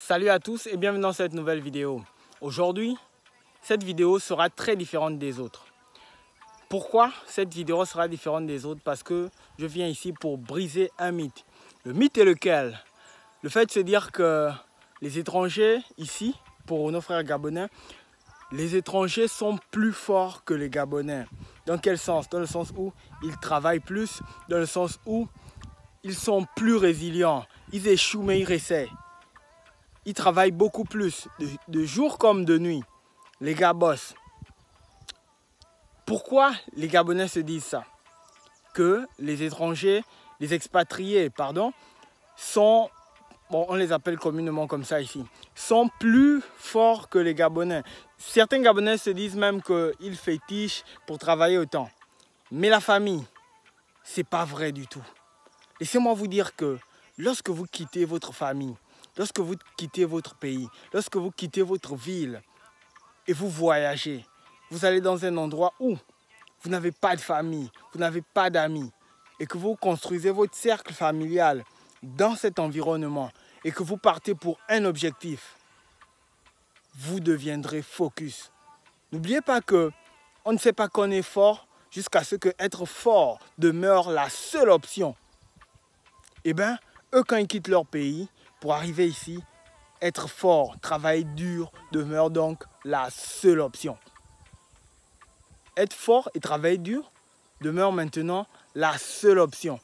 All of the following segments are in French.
Salut à tous et bienvenue dans cette nouvelle vidéo. Aujourd'hui, cette vidéo sera très différente des autres. Pourquoi cette vidéo sera différente des autres? Parce que je viens ici pour briser un mythe. Le mythe est lequel? Le fait de se dire que les étrangers ici, pour nos frères gabonais, les étrangers sont plus forts que les Gabonais. Dans quel sens? Dans le sens où ils travaillent plus, dans le sens où ils sont plus résilients. Ils échouent mais ils réessayent. Ils travaillent beaucoup plus, de jour comme de nuit. Les gars bossent. Pourquoi les Gabonais se disent ça? Que les étrangers, les expatriés, pardon, sont, bon, on les appelle communément comme ça ici, sont plus forts que les Gabonais. Certains Gabonais se disent même qu'ils fétichent pour travailler autant. Mais la famille, c'est pas vrai du tout. Laissez-moi vous dire que lorsque vous quittez votre famille, lorsque vous quittez votre pays, lorsque vous quittez votre ville et vous voyagez, vous allez dans un endroit où vous n'avez pas de famille, vous n'avez pas d'amis et que vous construisez votre cercle familial dans cet environnement et que vous partez pour un objectif, vous deviendrez focus. N'oubliez pas que on ne sait pas qu'on est fort jusqu'à ce que être fort demeure la seule option. Eh bien, eux, quand ils quittent leur pays, pour arriver ici, être fort, travailler dur demeure donc la seule option. Être fort et travailler dur demeure maintenant la seule option.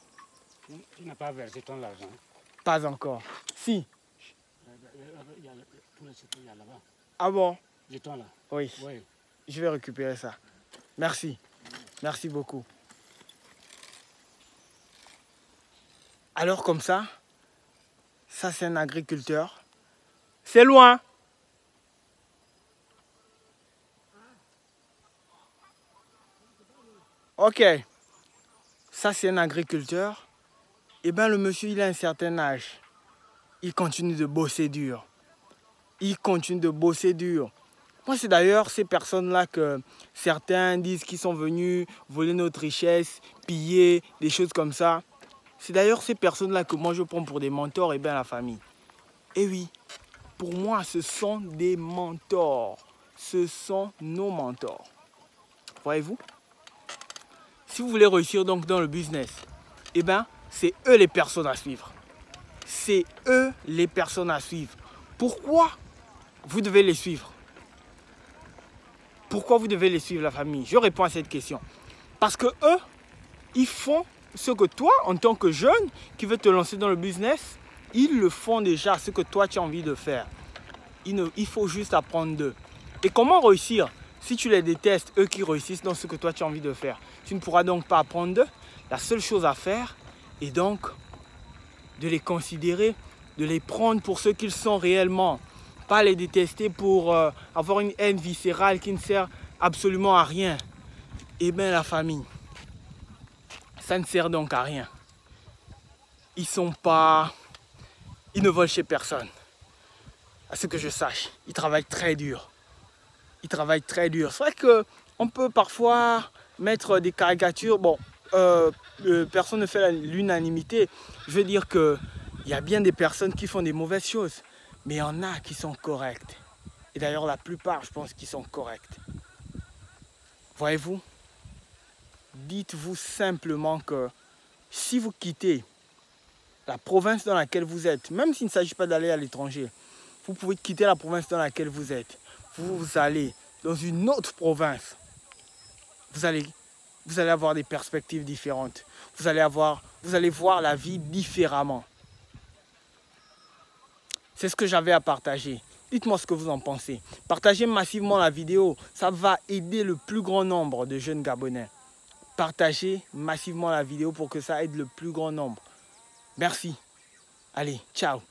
Tu n'as pas versé ton argent? Pas encore. Si. Il y a tout le secteur, il y a là-bas. Ah bon? Jetons là. Oui. Oui. Je vais récupérer ça. Merci. Merci beaucoup. Alors comme ça c'est un agriculteur. C'est loin. Ok. Ça c'est un agriculteur. Et bien le monsieur il a un certain âge. Il continue de bosser dur. Il continue de bosser dur. Moi c'est d'ailleurs ces personnes-là que certains disent qu'ils sont venus voler notre richesse, piller, des choses comme ça. C'est d'ailleurs ces personnes-là que moi je prends pour des mentors et bien la famille. Et oui, pour moi ce sont des mentors. Ce sont nos mentors. Voyez-vous? Si vous voulez réussir donc dans le business, eh bien c'est eux les personnes à suivre. C'est eux les personnes à suivre. Pourquoi vous devez les suivre? Pourquoi vous devez les suivre, la famille? Je réponds à cette question. Parce que eux, ils font ce que toi, en tant que jeune qui veut te lancer dans le business, ils le font déjà, ce que toi tu as envie de faire. Il faut juste apprendre d'eux. Et comment réussir? Si tu les détestes, eux qui réussissent dans ce que toi tu as envie de faire, tu ne pourras donc pas apprendre d'eux. La seule chose à faire est donc de les considérer, de les prendre pour ce qu'ils sont réellement. Pas les détester pour avoir une haine viscérale qui ne sert absolument à rien. Eh bien la famille, ça ne sert donc à rien. Ils ne volent chez personne. À ce que je sache, ils travaillent très dur. Ils travaillent très dur. C'est vrai qu'on peut parfois mettre des caricatures. Bon, personne ne fait l'unanimité. Je veux dire qu'il y a bien des personnes qui font des mauvaises choses. Mais il y en a qui sont correctes. Et d'ailleurs, la plupart, je pense qu'ils sont corrects. Voyez-vous? Dites-vous simplement que si vous quittez la province dans laquelle vous êtes, même s'il ne s'agit pas d'aller à l'étranger, vous pouvez quitter la province dans laquelle vous êtes. Vous allez dans une autre province. Vous allez avoir des perspectives différentes. Vous allez voir la vie différemment. C'est ce que j'avais à partager. Dites-moi ce que vous en pensez. Partagez massivement la vidéo. Ça va aider le plus grand nombre de jeunes Gabonais. Partagez massivement la vidéo pour que ça aide le plus grand nombre. Merci. Allez, ciao.